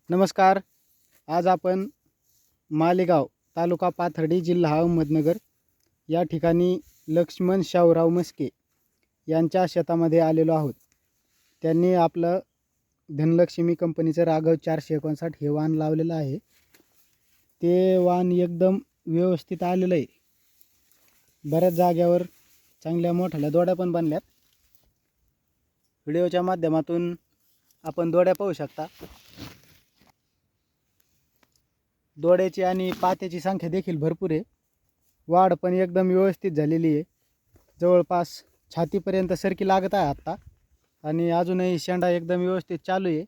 नमस्कार. आज आपण मालेगाव तालुका पाथर्डी जिल्हा अहमदनगर या ठिकाणी लक्ष्मण शाहूराव मस्के यांच्या शेतामध्ये आलेलो आहोत. त्यांनी आपलं धनलक्ष्मी कंपनीचं राघव 459 हे वाण लावलेलं आहे. ते वाण एकदम व्यवस्थित आलेलं आहे. बऱ्याच जाग्यावर चांगल्या मोठ्या दोड्या पण बनल्यात. व्हिडिओच्या माध्यमातून आपण दोड्या पाहू शकता. दोड्याची आणि पात्याची संख्या देखील भरपूर आहे. वाढ पण एकदम व्यवस्थित झालेली आहे. जवळपास छातीपर्यंत सरकी लागत आहे आत्ता आणि अजूनही शेंडा एकदम व्यवस्थित चालू आहे.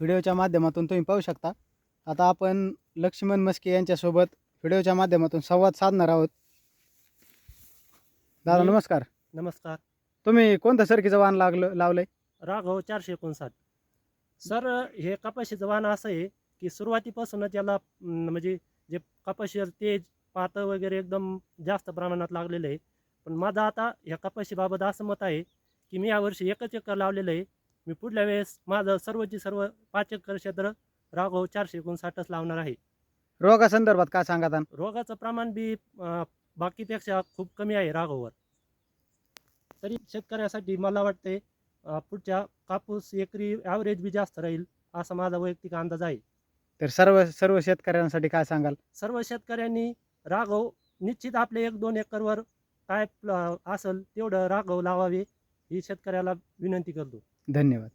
व्हिडिओच्या माध्यमातून तुम्ही पाहू शकता. आता आपण लक्ष्मण मस्के यांच्यासोबत व्हिडिओच्या माध्यमातून संवाद साधणार आहोत. दादा नमस्कार. नमस्कार. तुम्ही कोणतं सरकीचं वाण लावलंय? राघव 459. सर, हे कपाशीचं वाण असं आहे की सुरुवातीपासूनच याला म्हणजे जे कपाशी तेज पातं वगैरे एकदम जास्त प्रमाणात लागलेलं आहे. पण माझं आता ह्या कपाशीबाबत असं मत आहे की मी यावर्षी 1 एकर लावलेलं आहे. मी पुढल्या वेळेस माझं सर्व 5 एकर क्षेत्र राघव 459च लावणार आहे. रोगासंदर्भात काय सांगा? रोगाचं प्रमाण बी बाकीपेक्षा खूप कमी आहे राघववर. तरी शेतकऱ्यासाठी मला वाटते पुढच्या कापूस एकरी ॲव्हरेज बी जास्त राहील असा माझा वैयक्तिक अंदाज आहे. तर सर्व शेतकऱ्यांसाठी काय सांगाल? सर्व शेतकऱ्यांनी राघव निश्चित आपले 1-2 एकरवर काय असेल तेवढं राघव लावावे ही शेतकऱ्याला विनंती करतो. धन्यवाद.